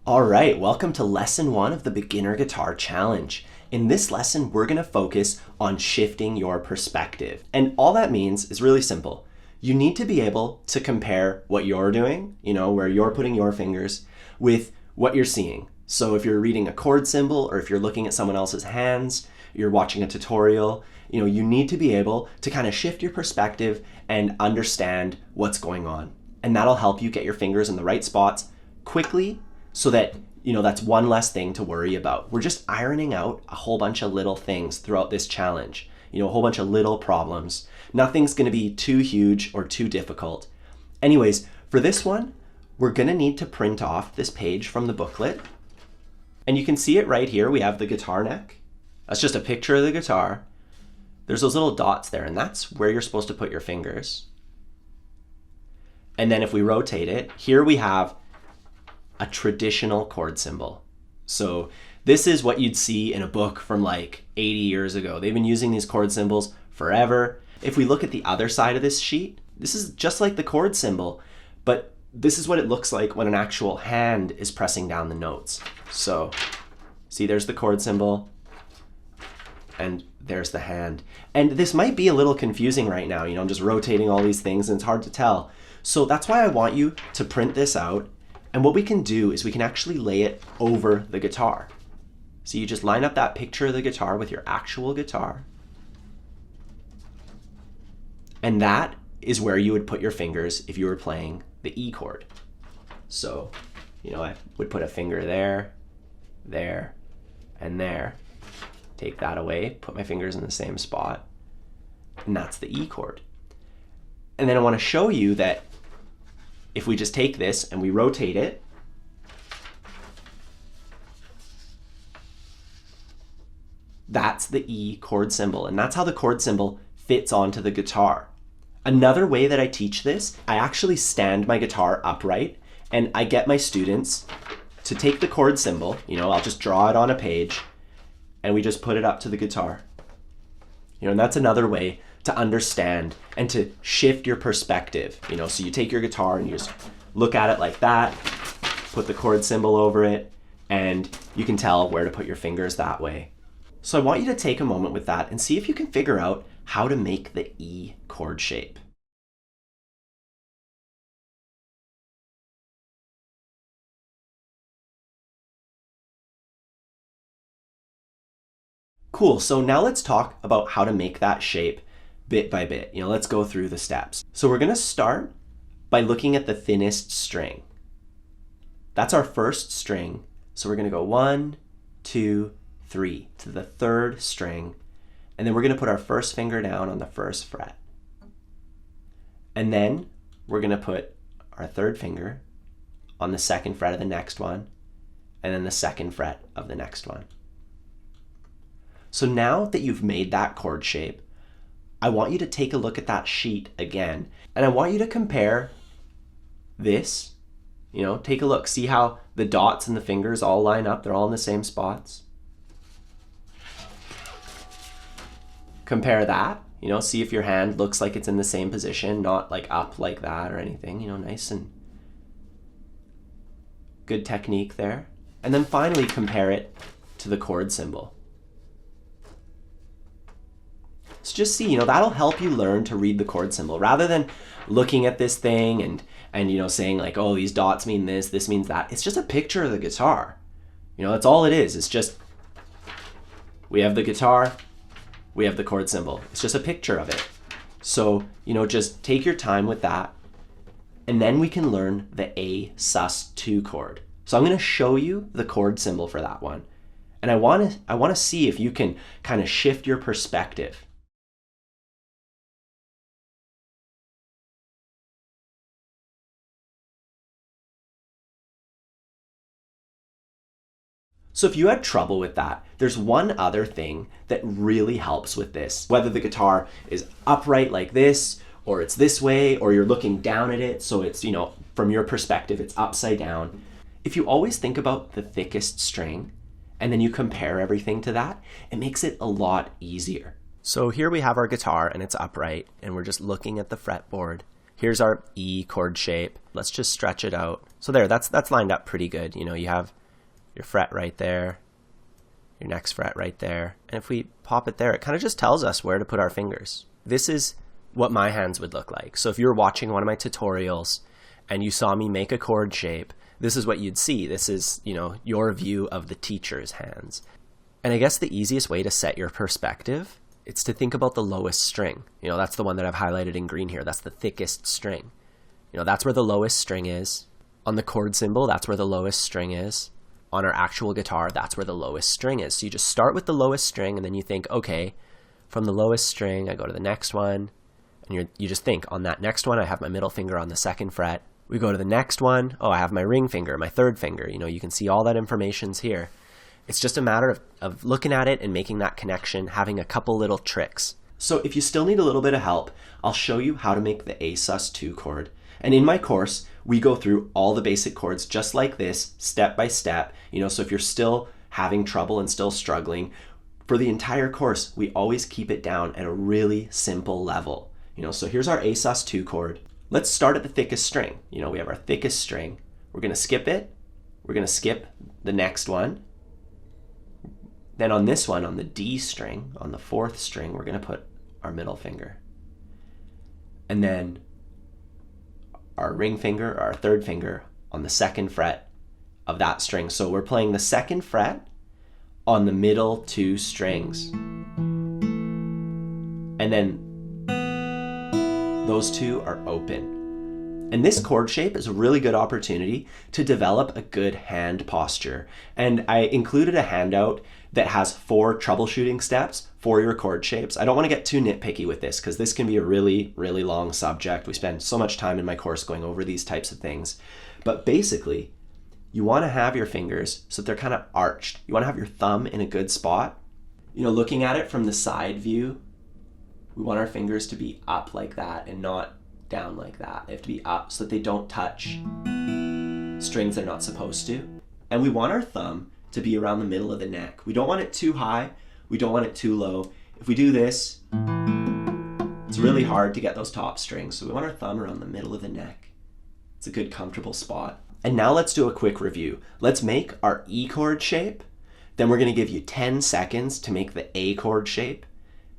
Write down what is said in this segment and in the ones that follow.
All right, welcome to lesson 1 of the Beginner Guitar Challenge. In this lesson, we're gonna focus on shifting your perspective. And all that means is really simple. You need to be able to compare what you're doing, where you're putting your fingers, with what you're seeing. So if you're reading a chord symbol or if you're looking at someone else's hands, you're watching a tutorial, you need to be able to kind of shift your perspective and understand what's going on. And that'll help you get your fingers in the right spots quickly, so that, that's one less thing to worry about. We're just ironing out a whole bunch of little things throughout this challenge, a whole bunch of little problems. Nothing's gonna be too huge or too difficult. Anyways, for this one, we're gonna need to print off this page from the booklet. And you can see it right here. We have the guitar neck. That's just a picture of the guitar. There's those little dots there, and that's where you're supposed to put your fingers. And then if we rotate it, here we have a traditional chord symbol. So this is what you'd see in a book from like 80 years ago. They've been using these chord symbols forever. If we look at the other side of this sheet, this is just like the chord symbol, but this is what it looks like when an actual hand is pressing down the notes. So see, there's the chord symbol and there's the hand. And this might be a little confusing right now. I'm just rotating all these things and it's hard to tell. So that's why I want you to print this out. And what we can do is we can actually lay it over the guitar. So you just line up that picture of the guitar with your actual guitar. And that is where you would put your fingers if you were playing the E chord. So, I would put a finger there, there, and there. Take that away, put my fingers in the same spot, and that's the E chord. And then I want to show you that if we just take this and we rotate it, that's the E chord symbol, and that's how the chord symbol fits onto the guitar. Another way that I teach this, I actually stand my guitar upright and I get my students to take the chord symbol, I'll just draw it on a page and we just put it up to the guitar. And that's another way to understand and to shift your perspective. So you take your guitar and you just look at it like that, put the chord symbol over it, and you can tell where to put your fingers that way. So I want you to take a moment with that and see if you can figure out how to make the E chord shape. Cool, so now let's talk about how to make that shape bit by bit. Let's go through the steps. So we're gonna start by looking at the thinnest string. That's our first string. So we're gonna go 1, 2, 3 to the third string. And then we're gonna put our first finger down on the first fret. And then we're gonna put our third finger on the second fret of the next one, and then the second fret of the next one. So now that you've made that chord shape, I want you to take a look at that sheet again, and I want you to compare this, take a look, see how the dots and the fingers all line up, they're all in the same spots. Compare that, see if your hand looks like it's in the same position, not like up like that or anything, nice and good technique there. And then finally compare it to the chord symbol. So just see, that'll help you learn to read the chord symbol rather than looking at this thing and saying like, oh, these dots mean this means that. It's just a picture of the guitar. That's all it is. It's just, we have the guitar, we have the chord symbol. It's just a picture of it. So, just take your time with that, and then we can learn the A sus2 chord. So I'm gonna show you the chord symbol for that one. And I wanna see if you can kind of shift your perspective. So if you had trouble with that, there's one other thing that really helps with this. Whether the guitar is upright like this, or it's this way, or you're looking down at it, so it's, from your perspective, it's upside down. If you always think about the thickest string, and then you compare everything to that, it makes it a lot easier. So here we have our guitar and it's upright, and we're just looking at the fretboard. Here's our E chord shape. Let's just stretch it out. So there, that's lined up pretty good. You know, you have your fret right there, your next fret right there. And if we pop it there, it kind of just tells us where to put our fingers. This is what my hands would look like. So if you were watching one of my tutorials and you saw me make a chord shape, this is what you'd see. This is, you know, your view of the teacher's hands. And I guess the easiest way to set your perspective, it's to think about the lowest string. You know, that's the one that I've highlighted in green here. That's the thickest string. You know, that's where the lowest string is. On the chord symbol, that's where the lowest string is. On our actual guitar, that's where the lowest string is. So you just start with the lowest string and then you think, okay, from the lowest string, I go to the next one. And you just think, on that next one, I have my middle finger on the second fret. We go to the next one. Oh, I have my ring finger, my third finger. You know, you can see all that information's here. It's just a matter of looking at it and making that connection, having a couple little tricks. So if you still need a little bit of help, I'll show you how to make the A sus2 chord. And in my course, we go through all the basic chords just like this, step by step. You know, so if you're still having trouble and still struggling, for the entire course, we always keep it down at a really simple level. You know, so here's our A sus2 chord. Let's start at the thickest string. You know, we have our thickest string. We're gonna skip it. We're gonna skip the next one. Then on this one, on the D string, on the fourth string, we're gonna put our middle finger. And then our ring finger, our third finger, on the second fret of that string. So we're playing the second fret on the middle two strings. And then those two are open. And this chord shape is a really good opportunity to develop a good hand posture. And I included a handout that has 4 troubleshooting steps for your chord shapes. I don't want to get too nitpicky with this because this can be a really, really long subject. We spend so much time in my course going over these types of things. But basically, you want to have your fingers so that they're kind of arched. You want to have your thumb in a good spot. You know, looking at it from the side view, we want our fingers to be up like that and not down like that. They have to be up so that they don't touch strings they're not supposed to. And we want our thumb to be around the middle of the neck. We don't want it too high. We don't want it too low. If we do this, it's really hard to get those top strings. So we want our thumb around the middle of the neck. It's a good, comfortable spot. And now let's do a quick review. Let's make our E chord shape. Then we're gonna give you 10 seconds to make the A chord shape.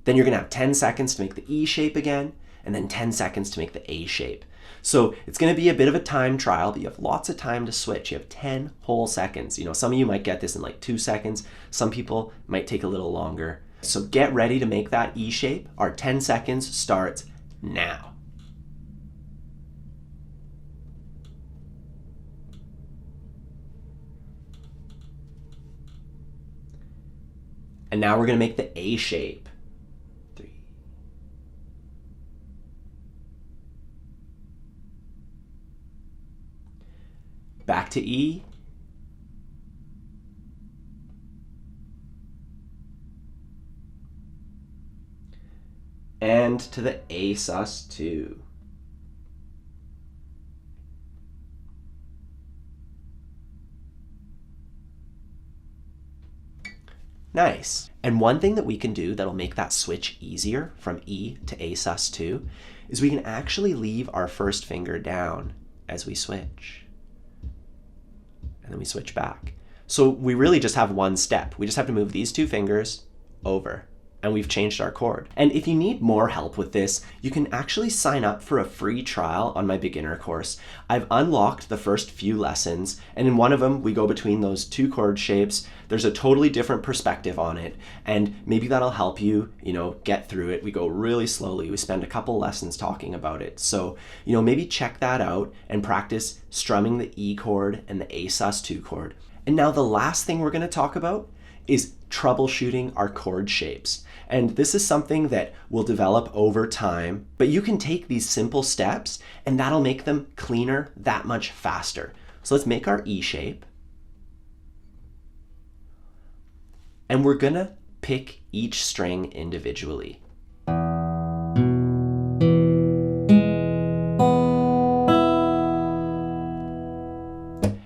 Then you're gonna have 10 seconds to make the E shape again, and then 10 seconds to make the A shape. So it's gonna be a bit of a time trial, but you have lots of time to switch. You have 10 whole seconds. You know, some of you might get this in like 2 seconds. Some people might take a little longer. So get ready to make that E shape. Our 10 seconds starts now. And now we're gonna make the A shape. 3. Back to E. And to the A sus2. Nice. And one thing that we can do that'll make that switch easier from E to A sus2 is we can actually leave our first finger down as we switch. And then we switch back. So we really just have one step. We just have to move these 2 fingers over. And we've changed our chord. And if you need more help with this, you can actually sign up for a free trial on my beginner course. I've unlocked the first few lessons, and in one of them, we go between those 2 chord shapes. There's a totally different perspective on it, and maybe that'll help you, get through it. We go really slowly. We spend a couple lessons talking about it. So, maybe check that out and practice strumming the E chord and the A sus2 chord. And now the last thing we're going to talk about is troubleshooting our chord shapes. And this is something that will develop over time, but you can take these simple steps and that'll make them cleaner that much faster. So let's make our E shape. And we're gonna pick each string individually.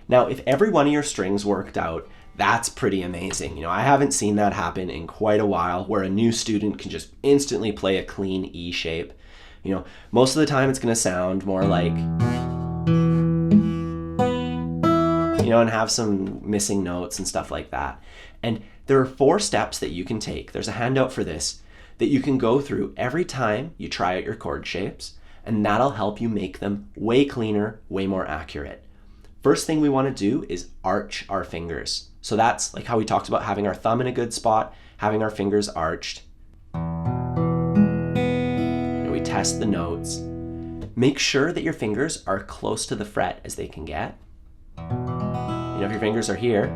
Now, if every one of your strings worked out, that's pretty amazing. I haven't seen that happen in quite a while where a new student can just instantly play a clean E shape. Most of the time it's going to sound more like, and have some missing notes and stuff like that. And there are 4 steps that you can take. There's a handout for this that you can go through every time you try out your chord shapes, and that'll help you make them way cleaner, way more accurate. First thing we want to do is arch our fingers. So that's like how we talked about having our thumb in a good spot, having our fingers arched. We test the notes. Make sure that your fingers are close to the fret as they can get. If your fingers are here,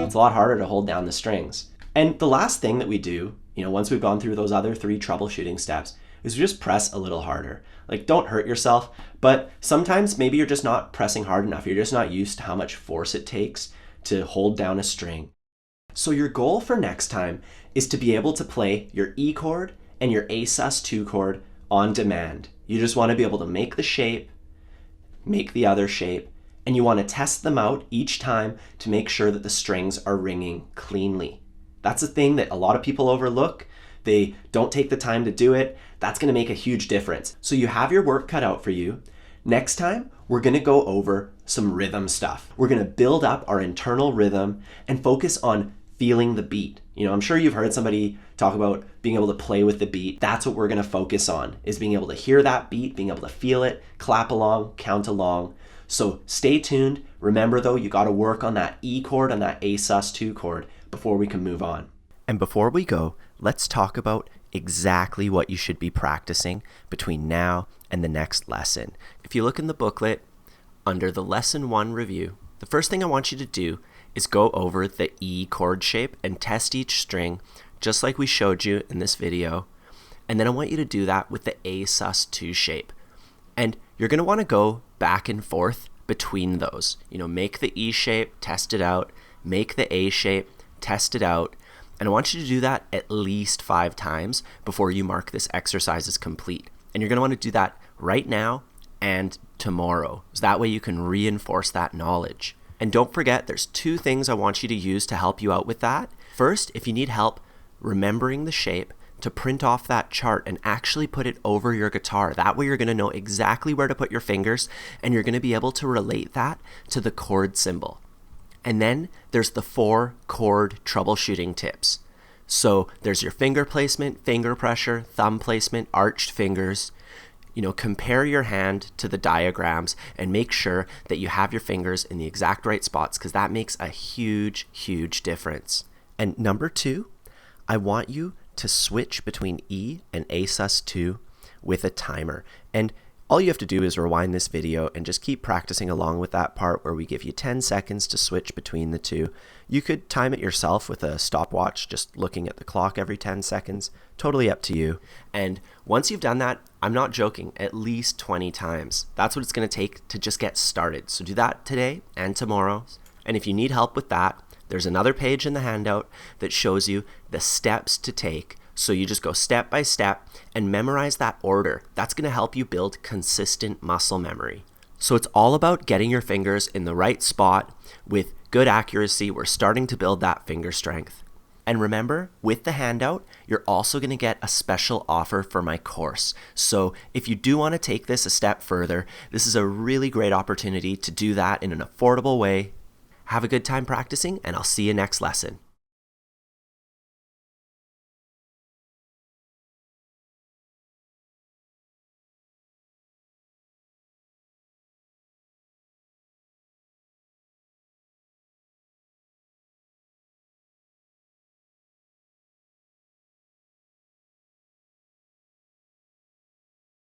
it's a lot harder to hold down the strings. And the last thing that we do, once we've gone through those other 3 troubleshooting steps, is we just press a little harder. Like, don't hurt yourself, but sometimes maybe you're just not pressing hard enough. You're just not used to how much force it takes to hold down a string. So your goal for next time is to be able to play your E chord and your A sus2 chord on demand. You just want to be able to make the shape, make the other shape, and you want to test them out each time to make sure that the strings are ringing cleanly. That's a thing that a lot of people overlook. They don't take the time to do it. That's going to make a huge difference. So you have your work cut out for you. Next time, we're going to go over some rhythm stuff. We're going to build up our internal rhythm and focus on feeling the beat. I'm sure you've heard somebody talk about being able to play with the beat. That's what we're going to focus on, is being able to hear that beat, being able to feel it, clap along, count along. So stay tuned. Remember though, you got to work on that E chord and that A sus2 chord before we can move on. And before we go, let's talk about exactly what you should be practicing between now and the next lesson. If you look in the booklet under the lesson 1 review, the first thing I want you to do is go over the E chord shape and test each string just like we showed you in this video. And then I want you to do that with the A sus2 shape. And you're going to want to go back and forth between those. Make the E shape, test it out, make the A shape, test it out. And I want you to do that at least 5 times before you mark this exercise as complete. And you're going to want to do that right now and tomorrow. So that way you can reinforce that knowledge. And don't forget, there's 2 things I want you to use to help you out with that. First, if you need help remembering the shape, to print off that chart and actually put it over your guitar. That way you're going to know exactly where to put your fingers, and you're going to be able to relate that to the chord symbol. And then there's the 4 chord troubleshooting tips. So there's your finger placement, finger pressure, thumb placement, arched fingers. Compare your hand to the diagrams and make sure that you have your fingers in the exact right spots, because that makes a huge, huge difference. And number 2, I want you to switch between E and A sus2 with a timer. And all you have to do is rewind this video and just keep practicing along with that part where we give you 10 seconds to switch between the 2. You could time it yourself with a stopwatch, just looking at the clock every 10 seconds. Totally up to you. And once you've done that, I'm not joking, at least 20 times. That's what it's going to take to just get started. So do that today and tomorrow. And if you need help with that, there's another page in the handout that shows you the steps to take. So you just go step by step and memorize that order. That's going to help you build consistent muscle memory. So it's all about getting your fingers in the right spot with good accuracy. We're starting to build that finger strength. And remember, with the handout, you're also going to get a special offer for my course. So if you do want to take this a step further, this is a really great opportunity to do that in an affordable way. Have a good time practicing, and I'll see you next lesson.